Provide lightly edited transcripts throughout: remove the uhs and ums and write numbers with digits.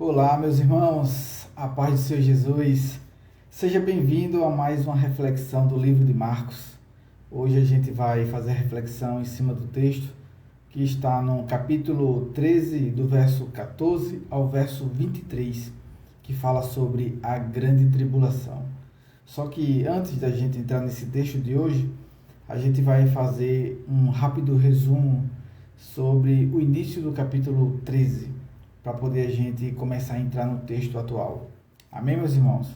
Olá, meus irmãos, a paz do Senhor Jesus. Seja bem-vindo a mais uma reflexão do livro de Marcos. Hoje a gente vai fazer reflexão em cima do texto que está no capítulo 13, do verso 14 ao verso 23, que fala sobre a grande tribulação. Só que antes da gente entrar nesse texto de hoje, a gente vai fazer um rápido resumo sobre o início do capítulo 13, para poder a gente começar a entrar no texto atual. Amém, meus irmãos?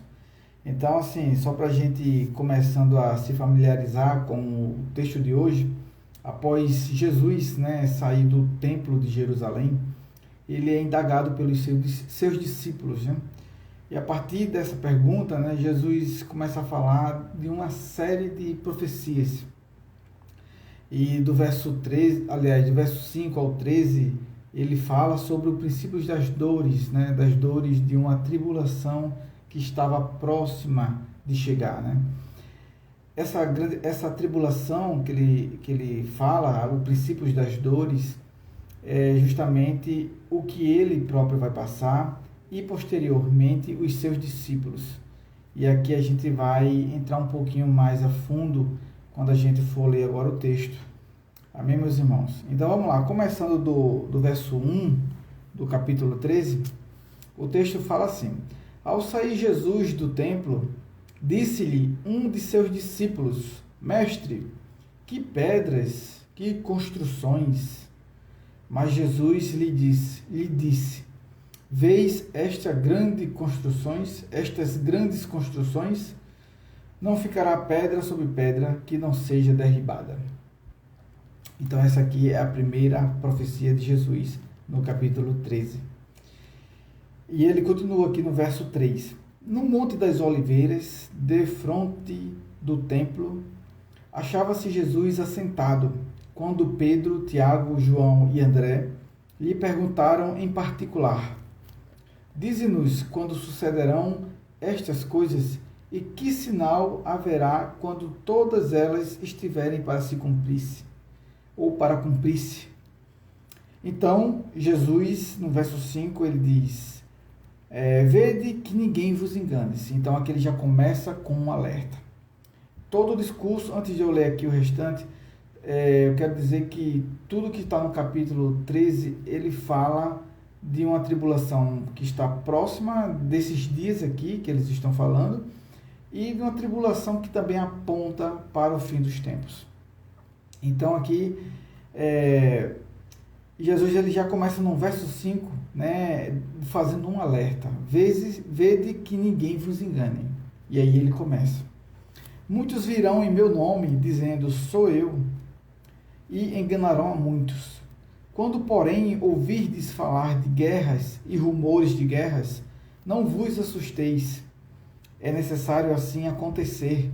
Então, assim, só para a gente começando a se familiarizar com o texto de hoje, após Jesus, sair do templo de Jerusalém, ele é indagado pelos seus discípulos, E a partir dessa pergunta, Jesus começa a falar de uma série de profecias. E do verso 13, aliás, do verso 5 ao 13, ele fala sobre os princípios das dores, das dores de uma tribulação que estava próxima de chegar, Essa tribulação que ele fala, os princípios das dores, é justamente o que ele próprio vai passar e posteriormente os seus discípulos. E aqui a gente vai entrar um pouquinho mais a fundo quando a gente for ler agora o texto. Amém, meus irmãos? Então vamos lá, começando do verso 1 do capítulo 13, o texto fala assim: Ao sair Jesus do templo, disse-lhe um de seus discípulos: Mestre, que pedras, que construções! Mas Jesus lhe disse: Vês estas grandes construções? Não ficará pedra sobre pedra que não seja derribada. Então essa aqui é a primeira profecia de Jesus, no capítulo 13. E ele continua aqui no verso 3. No Monte das Oliveiras, defronte do templo, achava-se Jesus assentado, quando Pedro, Tiago, João e André lhe perguntaram em particular: Dize-nos quando sucederão estas coisas e que sinal haverá quando todas elas estiverem para se cumprir-se. Ou para cumprir-se. Então, Jesus, no verso 5, ele diz: Vede que ninguém vos engane. Então, aqui ele já começa com um alerta. Todo o discurso, antes de eu ler aqui o restante, eu quero dizer que tudo que está no capítulo 13, ele fala de uma tribulação que está próxima desses dias aqui, que eles estão falando, e de uma tribulação que também aponta para o fim dos tempos. Então aqui, Jesus ele já começa no verso 5, fazendo um alerta. Vede que ninguém vos engane. E aí ele começa. Muitos virão em meu nome, dizendo, sou eu, e enganarão a muitos. Quando, porém, ouvirdes falar de guerras e rumores de guerras, não vos assusteis. É necessário assim acontecer,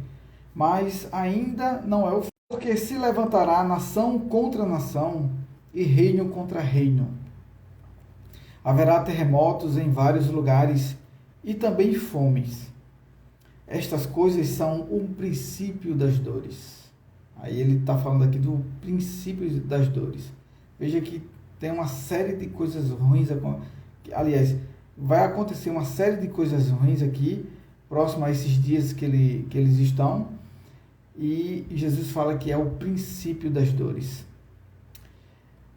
mas ainda não é o fim. Porque se levantará nação contra nação e reino contra reino. Haverá terremotos em vários lugares e também fomes. Estas coisas são o princípio das dores. Aí ele está falando aqui do princípio das dores. Veja que tem uma série de coisas ruins. Aliás, vai acontecer uma série de coisas ruins aqui, próximo a esses dias que eles estão. E Jesus fala que é o princípio das dores.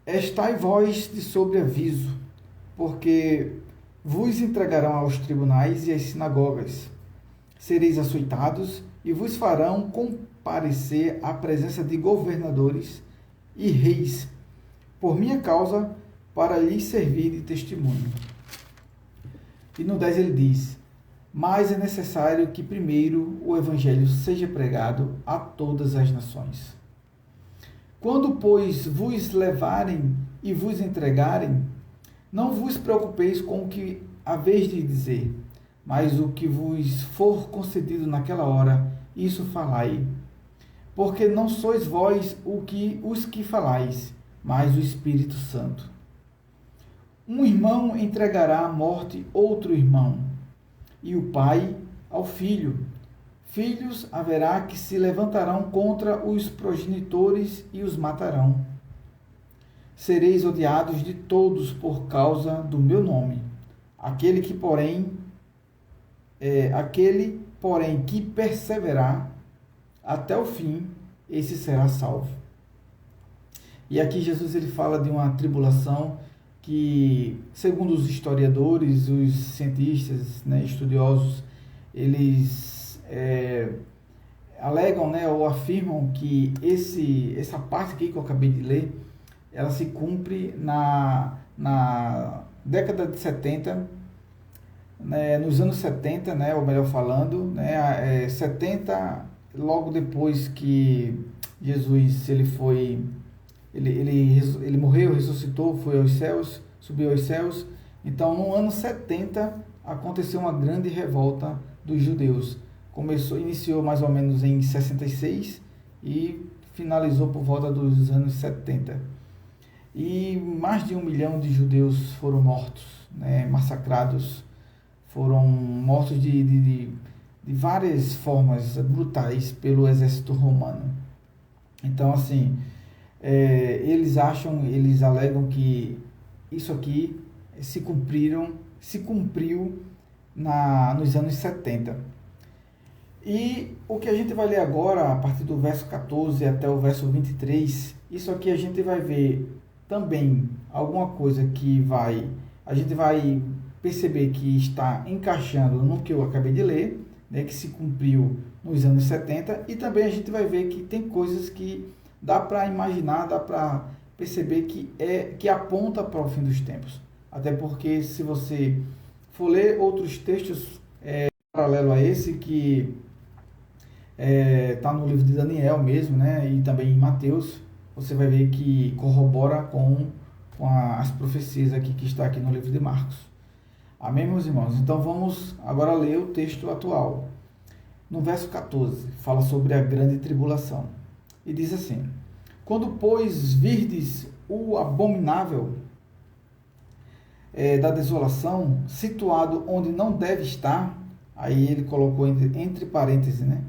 Estai vós de sobreaviso, porque vos entregarão aos tribunais e às sinagogas. Sereis açoitados e vos farão comparecer à presença de governadores e reis, por minha causa, para lhes servir de testemunho. E no 10 ele diz: Mas é necessário que primeiro o Evangelho seja pregado a todas as nações. Quando, pois, vos levarem e vos entregarem, não vos preocupeis com o que haveis de dizer, mas o que vos for concedido naquela hora, isso falai. Porque não sois vós os que falais, mas o Espírito Santo. Um irmão entregará à morte outro irmão, e o pai ao filho. Filhos haverá que se levantarão contra os progenitores e os matarão. Sereis odiados de todos por causa do meu nome. Aquele, porém, que perseverar até o fim, esse será salvo. E aqui Jesus ele fala de uma tribulação que, segundo os historiadores, os cientistas, né, estudiosos, eles alegam, né, ou afirmam que essa parte aqui que eu acabei de ler, ela se cumpre na década de 70, né, nos anos 70, né, ou melhor falando, né, 70, logo depois que Jesus ele morreu, ressuscitou, foi aos céus, subiu aos céus. Então, no ano 70, aconteceu uma grande revolta dos judeus. Iniciou mais ou menos em 66 e finalizou por volta dos anos 70. E mais de 1 milhão de judeus foram mortos, né, massacrados, foram mortos de várias formas brutais pelo exército romano. Então, assim, eles alegam que isso aqui se cumpriu nos anos 70. E o que a gente vai ler agora, a partir do verso 14 até o verso 23, isso aqui a gente vai ver também alguma coisa que a gente vai perceber que está encaixando no que eu acabei de ler, né, que se cumpriu nos anos 70, e também a gente vai ver que tem coisas que dá para imaginar, dá para perceber que aponta para o fim dos tempos. Até porque se você for ler outros textos paralelo a esse, que está no livro de Daniel mesmo, né, e também em Mateus, você vai ver que corrobora com as profecias aqui que está aqui no livro de Marcos. Amém, meus irmãos? Então vamos agora ler o texto atual. No verso 14, fala sobre a grande tribulação. E diz assim: quando, pois, virdes o abominável da desolação, situado onde não deve estar, aí ele colocou entre parênteses, né?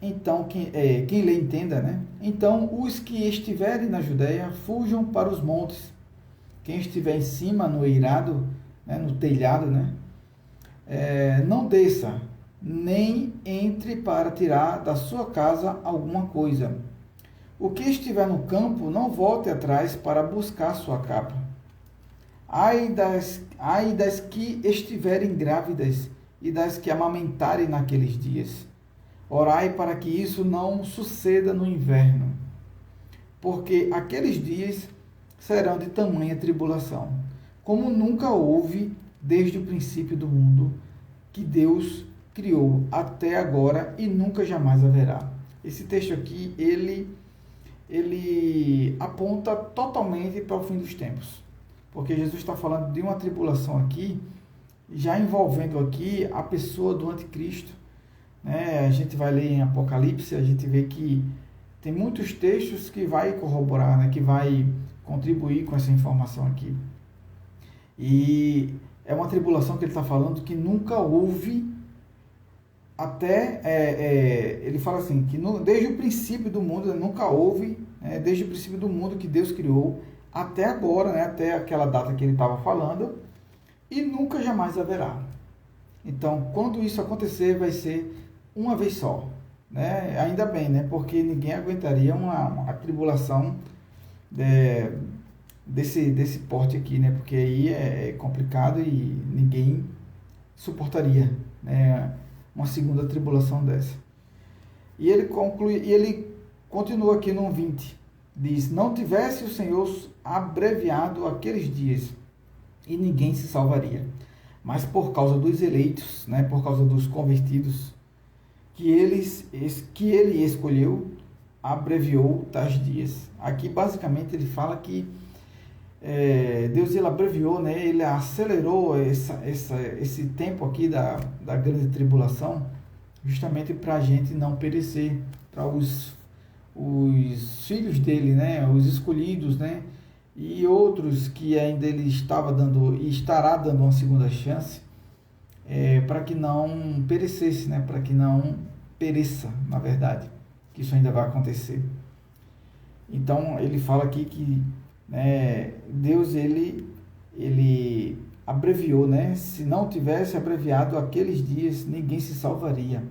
Então, quem lê entenda, né? Então, os que estiverem na Judéia, fujam para os montes. Quem estiver em cima, no eirado, né, no telhado, né? Não desça, nem entre para tirar da sua casa alguma coisa. O que estiver no campo, não volte atrás para buscar sua capa. Ai das que estiverem grávidas e das que amamentarem naqueles dias. Orai para que isso não suceda no inverno, porque aqueles dias serão de tamanha tribulação, como nunca houve desde o princípio do mundo que Deus criou até agora e nunca jamais haverá. Esse texto aqui, ele aponta totalmente para o fim dos tempos, porque Jesus está falando de uma tribulação aqui, já envolvendo aqui a pessoa do anticristo, né? A gente vai ler em Apocalipse, a gente vê que tem muitos textos que vai corroborar, né? Que vai contribuir com essa informação aqui. E é uma tribulação que ele está falando que nunca houve ele fala assim, que desde o princípio do mundo, nunca houve, né, desde o princípio do mundo que Deus criou, até agora, né, até aquela data que ele estava falando, e nunca jamais haverá. Então, quando isso acontecer, vai ser uma vez só, né? Ainda bem, né, porque ninguém aguentaria uma tribulação desse porte aqui, né, porque aí é complicado e ninguém suportaria, né, uma segunda tribulação dessa. E ele continua aqui no 20, diz: não tivesse o Senhor abreviado aqueles dias, e ninguém se salvaria, mas por causa dos eleitos, né, por causa dos convertidos, que ele escolheu, abreviou tais dias. Aqui basicamente ele fala que Deus ele abreviou, né, ele acelerou esse tempo aqui da grande tribulação, justamente para a gente não perecer, para os filhos dele, né, os escolhidos, né, e outros que ainda ele estava dando e estará dando uma segunda chance, para que não perecesse, né, para que não pereça, na verdade, que isso ainda vai acontecer. Então ele fala aqui que Deus ele abreviou, né? Se não tivesse abreviado aqueles dias, ninguém se salvaria.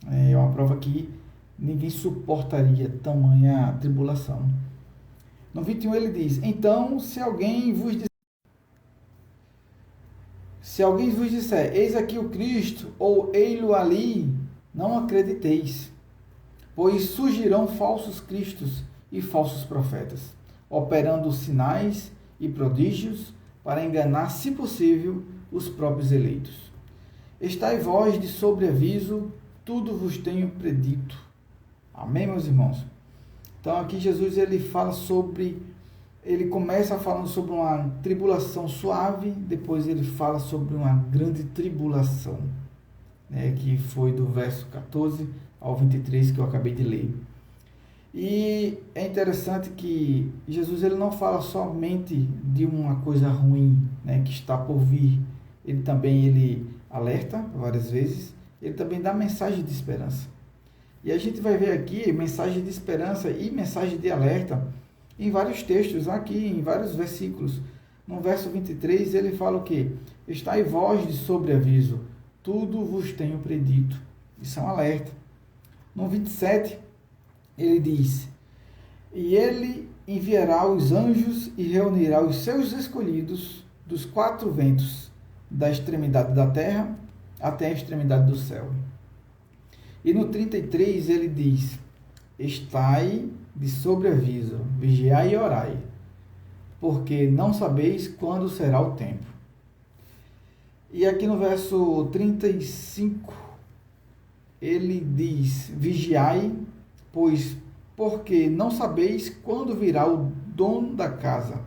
É uma prova que ninguém suportaria tamanha tribulação. No 21 ele diz: então, se alguém vos disser, eis aqui o Cristo, ou ei-lo ali, não acrediteis, pois surgirão falsos cristos e falsos profetas, operando sinais e prodígios para enganar, se possível, os próprios eleitos. Estai vós de sobreaviso, tudo vos tenho predito. Amém, meus irmãos? Então aqui Jesus ele começa falando sobre uma tribulação suave, depois ele fala sobre uma grande tribulação, né, que foi do verso 14 ao 23 que eu acabei de ler. E é interessante que Jesus ele não fala somente de uma coisa ruim, né, que está por vir. Ele alerta várias vezes, ele também dá mensagem de esperança. E a gente vai ver aqui mensagem de esperança e mensagem de alerta em vários textos, aqui em vários versículos. No verso 23 ele fala o quê? Estai vós de sobreaviso, tudo vos tenho predito. Isso é um alerta. No 27 ele diz: e ele enviará os anjos e reunirá os seus escolhidos dos quatro ventos, da extremidade da terra até a extremidade do céu. E no 33 ele diz: estai de sobreaviso, vigiai e orai, porque não sabeis quando será o tempo. E aqui no verso 35 ele diz: vigiai, porque não sabeis quando virá o dono da casa,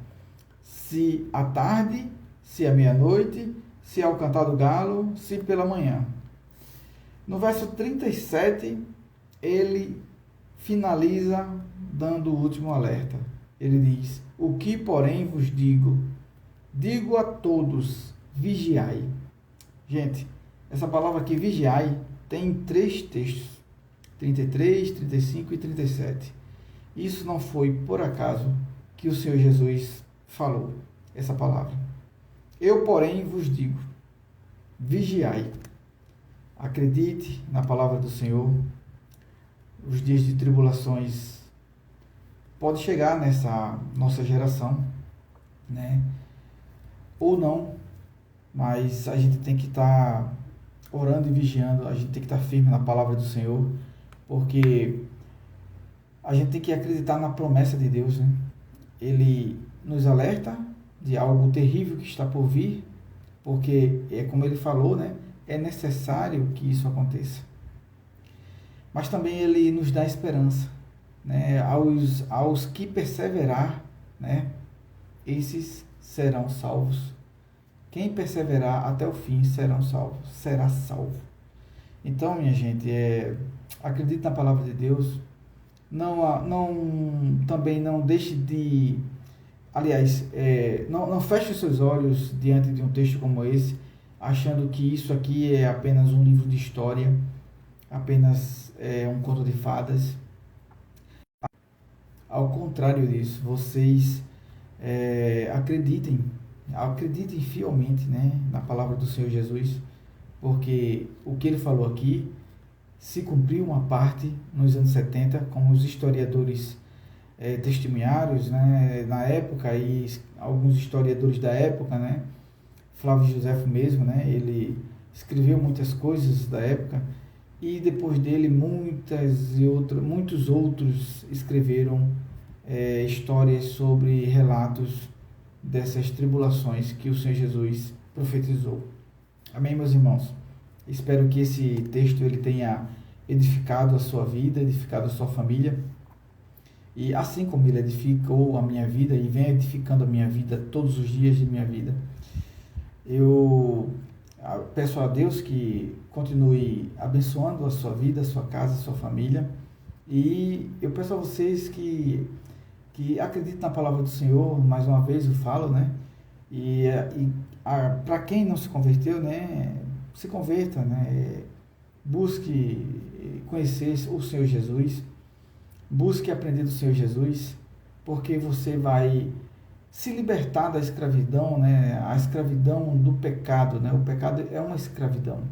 se à tarde, se à meia-noite, se ao cantar do galo, se pela manhã. No verso 37, ele finaliza dando o último alerta. Ele diz: o que, porém, vos digo a todos, vigiai. Gente, essa palavra aqui, vigiai, tem 3 textos, 33, 35 e 37. Isso não foi por acaso que o Senhor Jesus falou essa palavra. Eu, porém, vos digo, vigiai. Acredite na palavra do Senhor. Os dias de tribulações podem chegar nessa nossa geração, né? Ou não, mas a gente tem que estar orando e vigiando, a gente tem que estar firme na palavra do Senhor, porque a gente tem que acreditar na promessa de Deus, né? Ele nos alerta de algo terrível que está por vir, porque é como ele falou, né? É necessário que isso aconteça. Mas também ele nos dá esperança, né? Aos que perseverar, né? Esses serão salvos. Quem perseverar até o fim será salvo. Então, minha gente, acredite na palavra de Deus. Também não deixe de... Aliás, não feche os seus olhos diante de um texto como esse, achando que isso aqui é apenas um livro de história, apenas um conto de fadas. Ao contrário disso, vocês acreditem fielmente, né, na palavra do Senhor Jesus, porque o que ele falou aqui se cumpriu uma parte nos anos 70, como os historiadores testemunhários, né, na época, e alguns historiadores da época, né, Flávio Josefo mesmo, né, ele escreveu muitas coisas da época, e depois dele muitos outros escreveram histórias sobre relatos dessas tribulações que o Senhor Jesus profetizou. Amém, meus irmãos? Espero que esse texto ele tenha edificado a sua vida, edificado a sua família, e assim como ele edificou a minha vida e vem edificando a minha vida todos os dias de minha vida, eu peço a Deus que continue abençoando a sua vida, a sua casa, a sua família, e eu peço a vocês que acreditem na palavra do Senhor. Mais uma vez eu falo, né? Para quem não se converteu, né? Se converta, né? Busque conhecer o Senhor Jesus, busque aprender do Senhor Jesus, porque você vai se libertar da escravidão, né? A escravidão do pecado, né? O pecado é uma escravidão.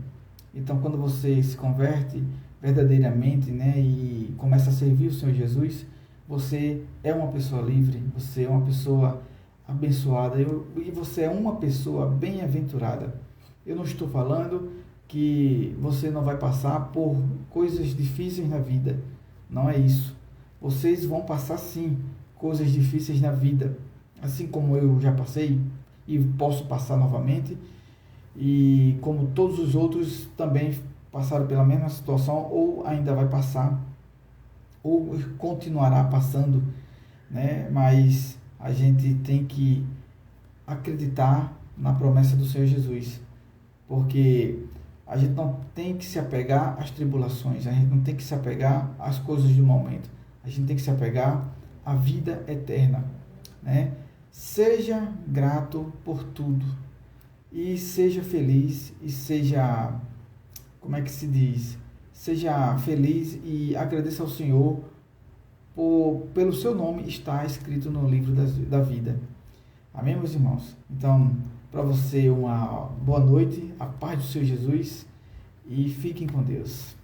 Então, quando você se converte verdadeiramente, né, e começa a servir o Senhor Jesus, você é uma pessoa livre, você é uma pessoa abençoada e você é uma pessoa bem-aventurada. Eu não estou falando que você não vai passar por coisas difíceis na vida. Não é isso. Vocês vão passar sim coisas difíceis na vida, assim como eu já passei e posso passar novamente, e como todos os outros também passaram pela mesma situação ou ainda vai passar ou continuará passando, né? Mas a gente tem que acreditar na promessa do Senhor Jesus, porque a gente não tem que se apegar às tribulações, a gente não tem que se apegar às coisas do momento, a gente tem que se apegar à vida eterna, né? Seja grato por tudo e seja feliz e seja, como é que se diz? Seja feliz e agradeça ao Senhor pelo seu nome estar escrito no livro da vida. Amém, meus irmãos? Então, para você uma boa noite, a paz do Senhor Jesus e fiquem com Deus.